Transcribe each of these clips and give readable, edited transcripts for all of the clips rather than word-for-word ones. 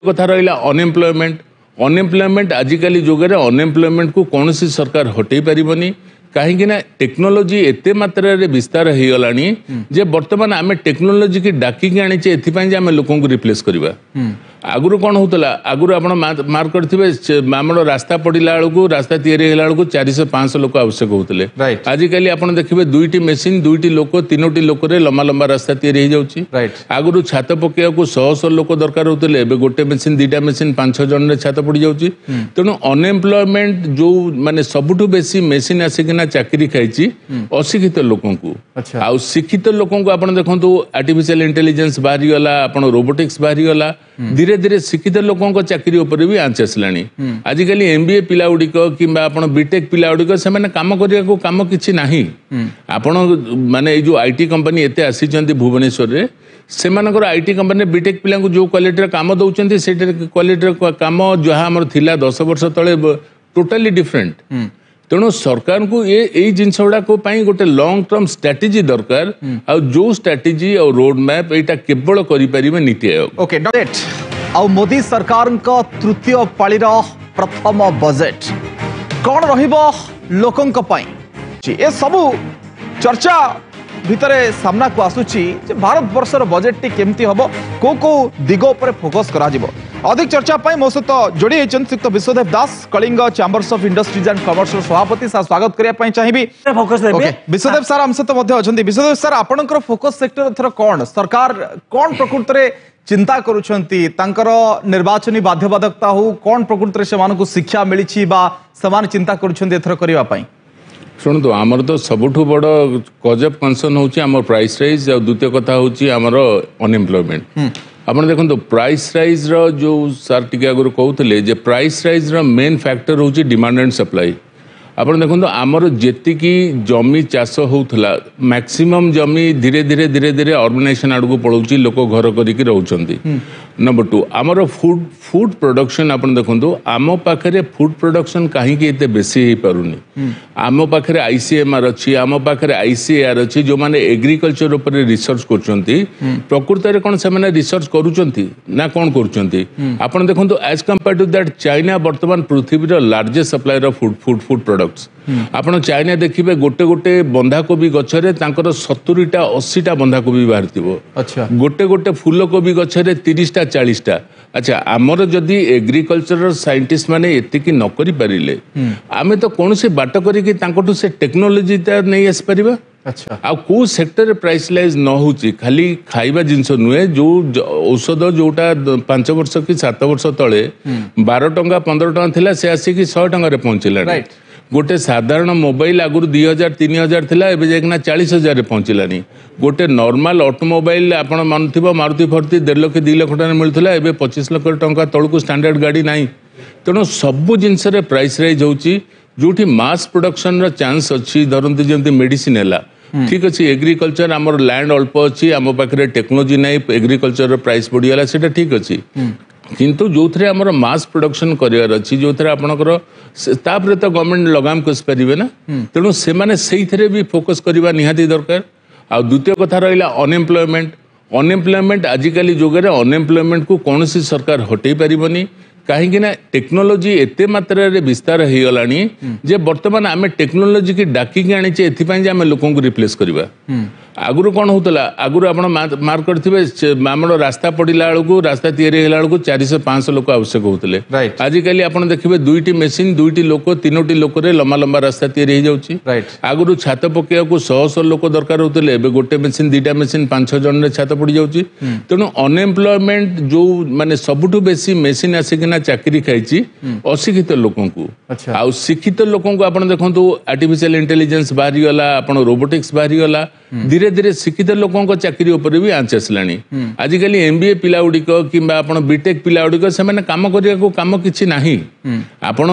कथा रहा unemployment unemployment आजिकल जुगे अनएम्प्लॉयमेंट को कौन सी सरकार हटई पारिबनी कहीं टेक्नोलोजी एते मात्रा रे विस्तार हो गलानी जे वर्तमान आम टेक्नोलोजी की डाकिकी आनीचे एथिपाई जे आम लोकों को रिप्लेस करवा आगुरी कौन होता आगुरी आप मार्क करेंगे आम रास्ता पड़ा बेलू रास्ता तैयारी बेलू 400-500 लोक आवश्यक होते आजिकल आप देखिए 2टी मेसीन 2टी लोक 3टी लोक लंबा लंबा रास्ता तैयारी हो आगुरी छात पकड़ा 100 लोक दरकार होते गोटे मेसीन 2टा मेसीन 5-6 जन छात पड़ जाऊँगी तेणु अनएम्प्लॉयमेंट जो माने सबुठु बेसी मेसीन आसिकिना चाकरी खाई अशिक्षित लोक आउ शिक्षित लोक आप देखो आर्टिफिशियल इंटेलिजेंस बाहरी गला आप रोबोटिक्स बाहरी गला धीरे धीरे शिक्षित लोकों चाकरी उपर भी आंच आसलानी आजिकल एमबीए पिला गुड़िक कि बीटेक पिला गुड़िक से कम करने कम किसी ना आपण माने जो आईटी कंपनी एते आसी भुवनेश्वर रे से आईटी कंपनी बीटेक पिला जो क्वालिटी काम दौरान से क्वालिटी काम जहाँ आम थिला 10 वर्ष तले टोटाली डिफरेंट तेणु सरकार को ये जिनस गुड़ाक गोटे लॉन्ग टर्म स्ट्रेटेजी दरकार आ जो स्ट्रेटेजी और रोड मैप यहाँ केवल करें नीति आयोग ओके आउ मोदी सरकार तृतीय पाली प्रथम बजेट कौन रोकों ये सबू चर्चा भितर सामना को आसुची भारत वर्षर बजेट टी केमती हम को दिग उपर फोकस करा अधिक चर्चा मो सहित जोड़ी श्रीयुक्त Biswadev Das Kalinga chambers of industries and commerce सभापति सर स्वागत करने चाहिए विश्वदेव सर आम सहित अच्छा विश्वदेव सर आपंकर फोकस सेक्टर एथर कौन सरकार कौन प्रकृत में चिंता करुछंती तांकर निर्वाचनी बाध्यबाधकता हो कौन प्रकृत में से शिक्षा मिली चिंता करुछंती एथर करबा पई शुणु आमर तो सबुठ बड़ कज ऑफ कंसर्न होची आमर प्राइस राइज और द्वितीय कथा होची आमर अनएम्प्लॉयमेंट आपन देखो प्राइस राइज रो जो सर टिके आगुर कहते जे प्राइस राइज रो मेन फैक्टर होची डिमांड एंड सप्लाई आपन देखो आमर जेतिकी जमी चाष होउथला मैक्सिमम जमी धीरे धीरे धीरे धीरे अर्बनाइजेशन आड़ पड़ोची लोक घर करिक रहउचंती नंबर 2 आमर फूड प्रोडक्शन आपन देखो आम पाखे फूड प्रोडक्शन कहीं एते बेसी हो पारुनी आम पाखे आईसीएमआर अच्छी आम पाखे आईसीएआर अच्छी जो माने एग्रीकल्चर उपर रिसर्च करछंती प्रकृत रे कोन से माने रिसर्च करूचंती ना कोन करूचंती आपन देखो as compared to that China वर्तमान पृथ्वी रो largest supplier of food products आपन चाइना देखिबे गोटे गोटे बंधाकोबी गछरे तांकर 70टा 80टा बंधाकोबी बाहरतिबो अच्छा गोटे गोटे फूलकोबी गछरे 30टा 40टा अच्छा आमर जदि एग्रीकल्चर साइंटिस्ट माने एतिकी न करि परिले आमे तो कौन से बाट करिकि तांकटू से टेक्नोलॉजी नहीं आस परिबा अच्छा आ को सेक्टर प्राइसलाइज न होची खाली खाइबा जिंस नुहे जो औषध जोटा 5 वर्ष कि 7 वर्ष तले 12 टंका 15 टंका थिला से आसी कि 100 टंका रे पहुंचला गोटे साधारण मोबाइल आगुरी 2000-3000 थिला एबे जाकना 40,000 रे पहुंचलानी गोटे नॉर्मल ऑटोमोबाइल आपण मानथिबो मारुति फर्ती 1.5 लाख 2 लाख टका मिलथला एबे 25 लाख टंका तळकु स्टैंडर्ड गाड़ी नाही तेणु सबु जिनस रे प्राइस राइज होची जोठी मास प्रोडक्शन रा चांस अच्छी धरंती जेंती मेडिसिन हैला ठीक अच्छे एग्रीकल्चर आमर लैंड अल्प अच्छी आम पाखे टेक्नोलोजी ना एग्रीकल्चर प्राइस बढ़ीगला से ठीक अच्छे किंतु जो थे आमर मास प्रोडक्शन करार अच्छी जो थे आपंकर तापर तो गवर्नमेंट लगाम कस पारे ना तेणु से भी फोकस करवा निहाती दरकार आ द्वितीय कथा रहा अनएम्प्लॉयमेंट अनएम्प्लॉयमेंट आजिकल जुगे अनएम्प्लॉयमेंट को कौन सी सरकार हटई पारिबनी कहीं टेक्नोलोजी एते मात्रा रे विस्तार हो गलानी जे वर्तमान आम टेक्नोलोजी की डाकिकी आनीचे एथिपाई जे आम लोकों को रिप्लेस करवा आगुरी कौन होता आगुरी आप मार्क करेंगे आम रास्ता पड़ा बेलू रास्ता तैयारी बेलू 400-500 लोक आवश्यक होते आजिकल आप देखिए 2टी मेसीन 2टी लोक 3टी लोक लंबा लंबा रास्ता तैयारी हो आगुरी छात पकड़ा 100 लोक दरकार होते गोटे मेसीन 2टा मेसीन 5-6 जन छात पड़ जाऊँगी तेणु अनएम्प्लॉयमेंट जो माने सबुठु बेसी मेसीन आसिकिना चाकरी खाई अशिक्षित लोक आउ शिक्षित लोक आप देखो आर्टिफिशियल इंटेलिजेंस बाहरी गला आप रोबोटिक्स बाहरी गला धीरे धीरे शिक्षित लोकों चाकरी उपर भी आंच आसलानी आजिकल एमबीए पिला गुड़िक कि बीटेक पिला गुड़िक से कम करने कम किसी ना आपण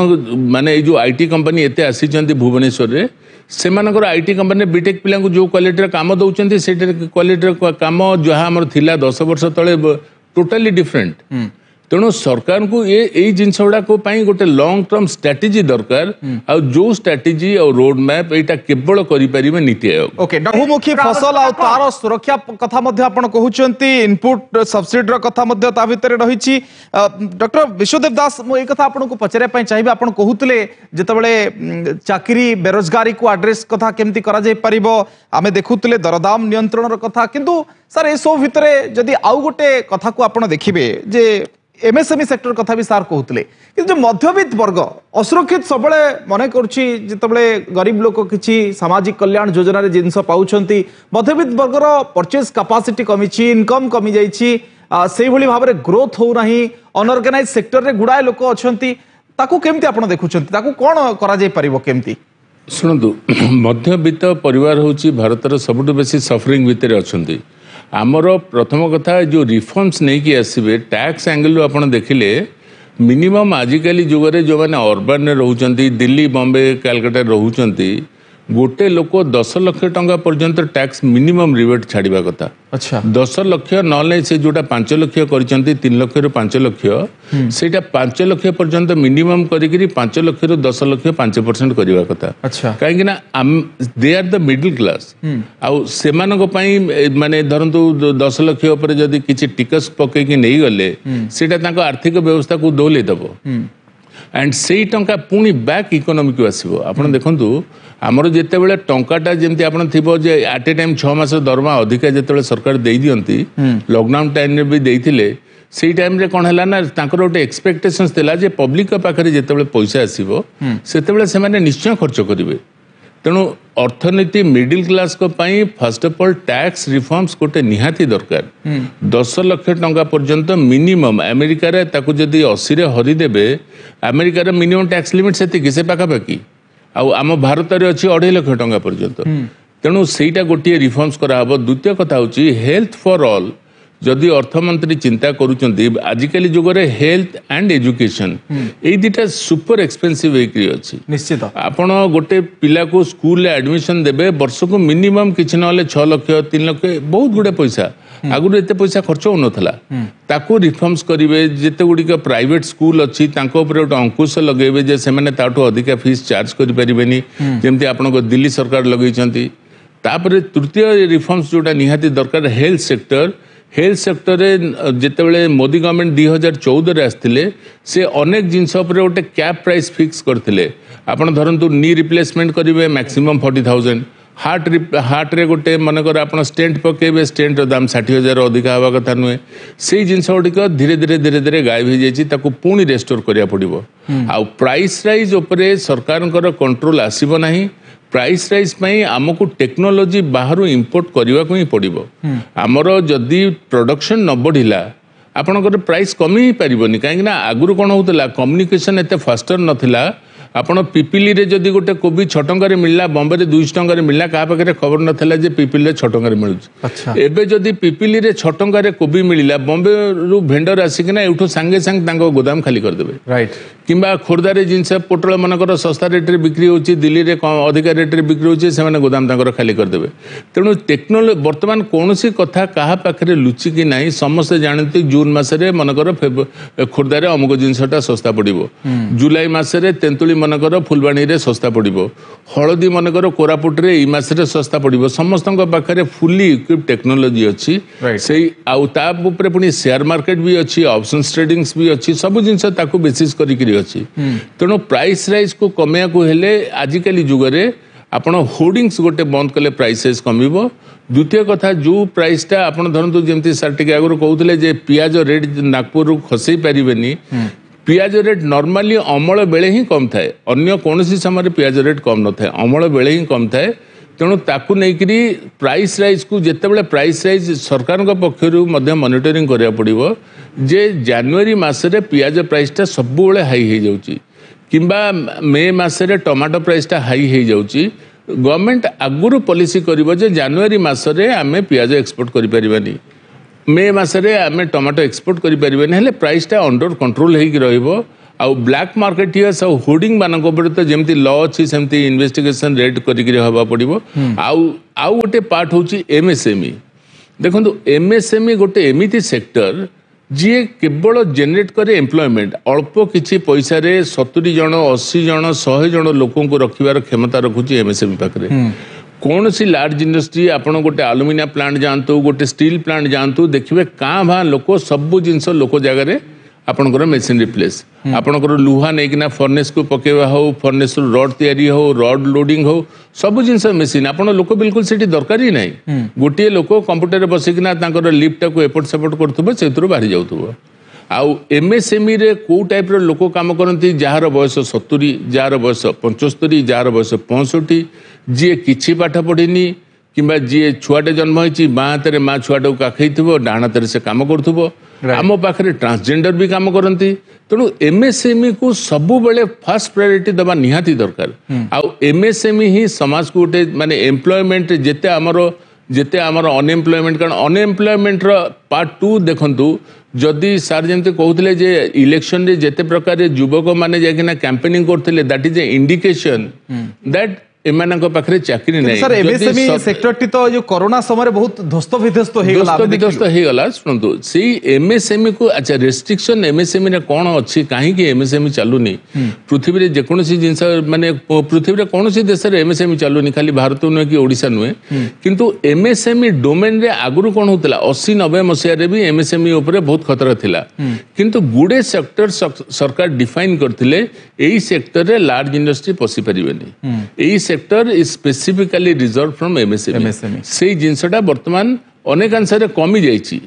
माने जो आईटी कंपनी एते आसी भुवनेश्वर रे से आईटी कंपनी बीटेक पिला जो क्वालिटी काम दौरान से क्वालिटी काम जहाँ आम थिला 10 वर्ष तले टोटाली डिफरेंट तेणु सरकार को ये जिनस गुड़ाक गोटे लॉन्ग टर्म स्ट्रेटेजी दरकार आ जो स्ट्रेटेजी और रोड मैप यहाँ केवल करें नीति आयोग। ओके बहुमुखी फसल आ तार सुरक्षा कथा मध्य आपण कहउचंती इनपुट सब्सिडी कथा मध्य ता भितर रही। डॉक्टर विश्वदेव दास मो एक कथा आपन को पचारे पई चाहिबे आपण कहउतले जेतबेले चाकरी बेरोजगारी को एड्रेस कथा केमती करा जाय परिबो आमे देखुतले दरदाम नियंत्रण र कथा किंतु सर ए सब भितरे जदी आउ गोटे कथा को आपण देखिबे जे एमएसएमई सेक्टर कथा भी सार कहते कि जो मध्यवित्त वर्ग असुरक्षित सब मन करते गरीब लोक किसी सामाजिक कल्याण योजना जिनस पाँच मध्यवित्त वर्गर परचेज कैपेसिटी कमी इनकम कमी जाइए भाव में ग्रोथ होना अनऑर्गेनाइज सेक्टर रे गुड़ाए लोक अच्छा केमती आप देखुं कौन करमती शुणु मध्यवित्त परिवार हूँ भारतर सबुठ बेसी सफरिंग भितर अच्छा आमर प्रथम कथा जो रिफॉर्म्स नहीं कि आसबे टैक्स एंगल आप देखिले मिनिमम आजिकल जुगरे जो मैंने अर्बन में रोचंती दिल्ली बॉम्बे कलकत्ता रोचंती गोटे लोक 10 लाख टंका पर्यंत टैक्स मिनिमम रिबेट छाड़ा कथा। अच्छा 10 लाख ना से जोटा 5 लाख कर 3 लाख रु 5 लाख से 5 लाख पर्यंत मिनिमम करी 5 लाख रु 10 लाख 5% करवा कथा। अच्छा कहीं they are the middle class आउ से माने धरतु 10 लाख जदि किसी टिकस पकईकि नहीं गले से आर्थिक व्यवस्था को दौले दब एंड से टंका पुणी बैक इकोनॉमी को आसो। आप देखु आमर जिते टंकाटा जमी आप जे एट ए टाइम 6 मास दरमा अधिका जिते सरकार दे दियंती लॉकडाउन टाइम भी देते से टाइम रे कौन है ना गोटे एक्सपेक्टेशन थिला जे पब्लिक पाखे जिते पैसा आसो से निश्चय खर्च करेंगे। तेणु अर्थनीति मिडिल क्लास को पाई first of all tax reforms गोटे निहाती दरकार 10 लाख टंका पर्यंत मिनिमम अमेरिका रे ताकू जदि 80 रे हरिदेबे अमेरिका रे मिनिमम टैक्स लिमिट से पाखापाखि आम भारत रे अच्छी 2.5 लाख टंका पर्यंत। तेणु सेटा गोटे रिफॉर्म्स कराब। द्वितीय कथा होची हेल्थ फॉर ऑल जदि अर्थमंत्री चिंता करुचंती आजिकल जुगरे हेल्थ एंड एजुकेशन ये दुटा सुपर एक्सपेंसिव अच्छी निश्चित आपण गोटे पिला को स्कूल एडमिशन देबे वर्ष को मिनिमम किछि नले 6 लाख 3 लाख बहुत गुडे पैसा आगुर एते पैसा खर्च हो नथला ताको रिफॉर्म्स करिवे जेते गुडी का प्राइवेट स्कूल अच्छी तांको ऊपर गोटे अंकुश लगेबे जे सेमाने ताठो अधिका फीस चार्ज करि परिबेनी जेमति आपण को दिल्ली सरकार लगैचंती। तापर तृतीय रिफॉर्म्स जोटा निहाती दरकार हेल्थ सेक्टर जिते मोदी गवर्नमेंट 2014 आसते से अनेक जिनस गोटे कैप प्राइस फिक्स करते आपड़ धरतु नी रिप्लेसमेंट करेंगे मैक्सिमम 40,000 हार्ट रे गोटे मनकर आप स्टेंट पकेबे स्टेंट दाम 60,000 अधिका हवा कथा नुहे से जिनस गुड़िक धीरे धीरे धीरे धीरे गायब हो जाए पुणी रेस्टोर करा पड़ो। आउ प्राइस राइज उपरे सरकार कंट्रोल आसब नहीं। प्राइस राइज आमको टेक्नोलोजी बाहर इंपोर्ट करने को ही पड़ो। आमर जदि प्रोडक्शन न बढ़िला आपणकर प्राइस कमी ही पारबनी कहीं आगुरी कौन होता कम्युनिकेशन एत फास्टर नाला आपण पिपिली रे जदि गोटे कोबी 6 टंका मिलला बॉम्बे रे 200 टंका मिलला का पाखे खबर नथिला जे पिपिली रे 6 टंका मिलुछ। अच्छा एबे जदि पिपिली रे 6 टंका रे कोबी मिलला बॉम्बे रु भेंडर आसिकिना एठो संगे संग तांको गोदाम खाली कर देबे राइट किंबा खोर्धा रे जिनस पोटल मनकर सस्ता रेट रे बिक्री होची दिल्ली रे अधिका रेट रे बिक्री होची से माने गोदाम तांकर खाली कर देबे। तेणु टेक्नोलॉजी वर्तमान कोनोसी कथा कहा पाखे लुचि कि नाही समस्त जानते जून मास रे मनकर खोर्धा रे अमुक जिनसटा सस्ता पड़िबो जुलाई मास रे तेंतुली मनकर फुलबाणी रे सस्ता पड़िबो हळदी मनकर कोरापुट रे ई मास रे सस्ता पड़िबो समस्त पाखे फुली इक्विप टेक्नोलॉजी अच्छी से आउ ता ऊपर पुनी शेयर मार्केट भी अच्छी ऑप्शन ट्रेडिंग्स भी अच्छी सब जिनस ताकू बेसिस करी अच्छी। तेणु प्राइस राइज को कमेया को हेले आजिकली जुगरे आपण होर्डिंग्स गोटे बंद कले प्राइसेस कमिबो। द्वितीय कथा जो प्राइसटा आपण धरतु जेमती सर टिके आगु कहउतले जे पियाज रेट नागपुर रु खसई पारिबेनी पियाज रेट नॉर्मली अमल बेले ही कम थाए अन्य कौनसी समय पियाज रेट कम न थाए अमल बेले ही कम थाए। तेणु ताकू नेकरी प्राइस राइज को जितेबाला प्राइस राइज सरकार पक्षर मॉनिटरिंग करा पड़ो जे जनवरी मसरे पियाज प्राइसटा सबुबले हाई हो जाउची किंबा मे मसरे टमाटो प्राइसटा हाई हो जाउची। गवर्नमेंट आगुरु पॉलिसी करिवो जे जनवरी मसरे आमे पियाज एक्सपोर्ट करि परिबानी मे मसरे आमे टमाटो एक्सपोर्ट करि परिबानी हेले प्राइसटा अंडर कंट्रोल हेकि रहइबो। आउ ब्लैक मार्केटियर्स आउ होर्डिंग मानक ऊपर तो जमती लॉ अच्छी सेमती इन्वेस्टिगेशन रेड करिकरी हवा पड़िबो। आउ गोटे पार्ट होची एमएसएमई देखंतु एमएसएमई गोटे एमिति सेक्टर जी केवल जेनेट करे एम्प्लॉयमेंट अल्प किसी पैसा 70 जन 80 जन 100 जन लोक रखिबार क्षमता रखुची एमएसएमई पाखरे कौन सी लार्ज इंडस्ट्री आपण गोटे आलुमिनियम प्लांट जातु गोटे स्टील प्लांट जातु देखिए काँ भा लोक सबू जिनस लोक जगार आपणकर मेसीन रिप्लेस आपणकर लुहा नहीं फर्नेस को पकेवा हो फर्नेस रड तैयारी हो रड लोडिंग हो सब जिनस मेसीन आपण लोक बिल्कुल से दरकार ही ना गोटे लोक कंप्यूटर बसिकिना लिफ्ट को एपट सेपट करुवे से बाहरी जाऊब आउ एमएसएमई रे को टाइप रो लोक काम करती जार बयस 70 जार बयस 75 जार बयस 65 जी किछि पाठ पढ़िनी किंबा जी छुआटे जन्म होती माँ हाथ माँ छुआटा को काखई डाण हाथ से कम करुव आम पाखे ट्रांसजेंडर भी कम करती तेणु एमएसएमई को सबु बेले फर्स्ट प्रायोरिटी दबा निहाती दरकार आउ एमएसएमई ही समाज को गोटे माने एम्प्लॉयमेंट जेते आमर अनएम्प्लॉयमेंट कारण अनएम्प्लॉयमेंट पार्ट 2 देखंतु जदि सार जमते कहते जे इलेक्शन रे जेते प्रकार युवक माने जाकिना कैंपेनिंग करथिले that is a indication that एमानक पाखरे चाकरी नहीं सर एमएसएमई सेक्टर टी तो जो कोरोना समय बहुत ध्वस्त विध्वस्त हो गला सुनतु से एमएसएमई को अच्छा रेस्ट्रिक्शन एमएसएमई रे कोन अछि काहे कि एमएसएमई चालुनी पृथ्वी रे जे कोनोसी जिंस माने पृथ्वी रे कोनोसी देश रे एमएसएमई चालुनी खाली भारत नुहे कि ओडिसा नुहे किंतु एमएसएमई डोमेन रे आगुरु कोन होतला 80 90 मसिया रे भी एमएसएमई ऊपर बहुत खतरा थिला किंतु गुडे सेक्टर सरकार डिफाइन करथिले एई सेक्टर रे लार्ज इंडस्ट्री पसि परिबेनी एई sector is specifically reserve from MSME से जिनसटा वर्तमान अनेकांश कमी जाइछि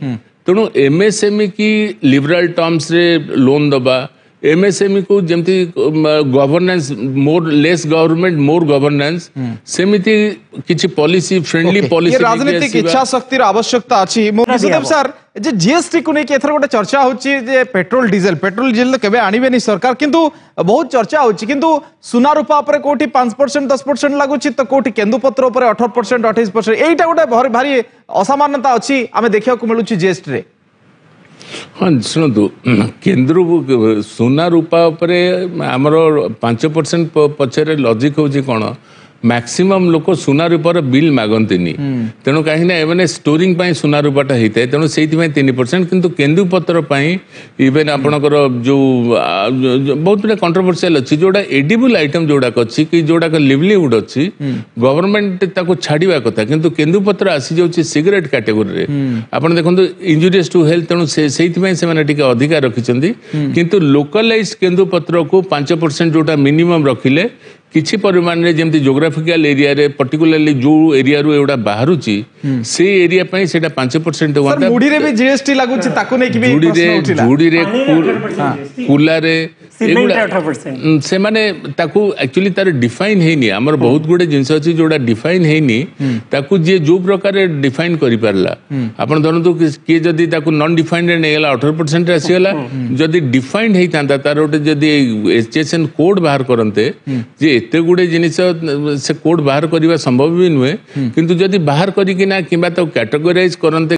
तेणु एमएसएमई की लिबराल टर्म्स रे लोन दबा एमएसएमई को जमती governance more less government more governance सेमिति किछि पॉलिसी फ्रेंडली पॉलिसी राजनीतिक इच्छा शक्ति आवश्यकता अछि मोदिदेव सर जे जीएसटी को नहीं एथर गोटे चर्चा होची जे पेट्रोल डीजल केबे आनिबेनी सरकार किंतु बहुत चर्चा होची किंतु सुना रूपा ऊपर कोठी 5% 10% लागुची तो कोठी केंदुपत्र ऊपर 18% 28% एइटा गोटे भारी असमानता अछि आमे देखिया को मिलुची जीएसटी रे हाँ शुणु केन्द्र सुना रूपा आमर 5% पछरे लॉजिक होची कौन मैक्सिमम लोक सुना रूपार बिल मागती तेणु कहीं एवं स्टोरिंग सुना रूपाटा होता है तेणु से 3% किंतु केन्दुपत्र इवेन आपणकर जो बहुत गुड कंट्रोवर्शियल अच्छी जोड़ा एडिबल आइटम जोड़ाक अच्छी कि जोड़ाक लिवलीहुड अच्छी गवर्नमेंट ताको छाड़ा कथा किंतु केन्दुपत्र आसी जाऊँगी सिगरेट कैटेगोरी आप देखो इंजुरियस टू हेल्थ तेणु से अधिकार रखिंट किंतु लोकलाइज केन्दुपत्र को 5% जोटा मिनिमम रखिले किछि परिमाण रे जेमति जोग्राफिकल एरिया रे पर्टिकुलरली जो एरिया रो एडा बाहरुची से एरिया पई सेटा 5% होता मुडी रे भी जीएसटी लागुची ताको नै कि भी प्रश्न उठिला मुडी रे कुला रे से माने ताको एक्चुअली तार डिफाइन हेनी हमर बहुत गुडे जिंस अछि जोडा डिफाइन हेनी ताको जे जो प्रकार डिफाइन करि परला आपण धरंतु कि जदी ताको नॉन डिफाइंड रे नेला 18% रे आसीला जदी डिफाइंड हेइतांता तार ओटे जदी एचएसएन कोड बाहर करनते जे एते गुडे जिनिस से कोड बाहर करबा संभव भी नुहे किंतु जदी बाहर करिकिना किबा तो कैटेगराइज करनते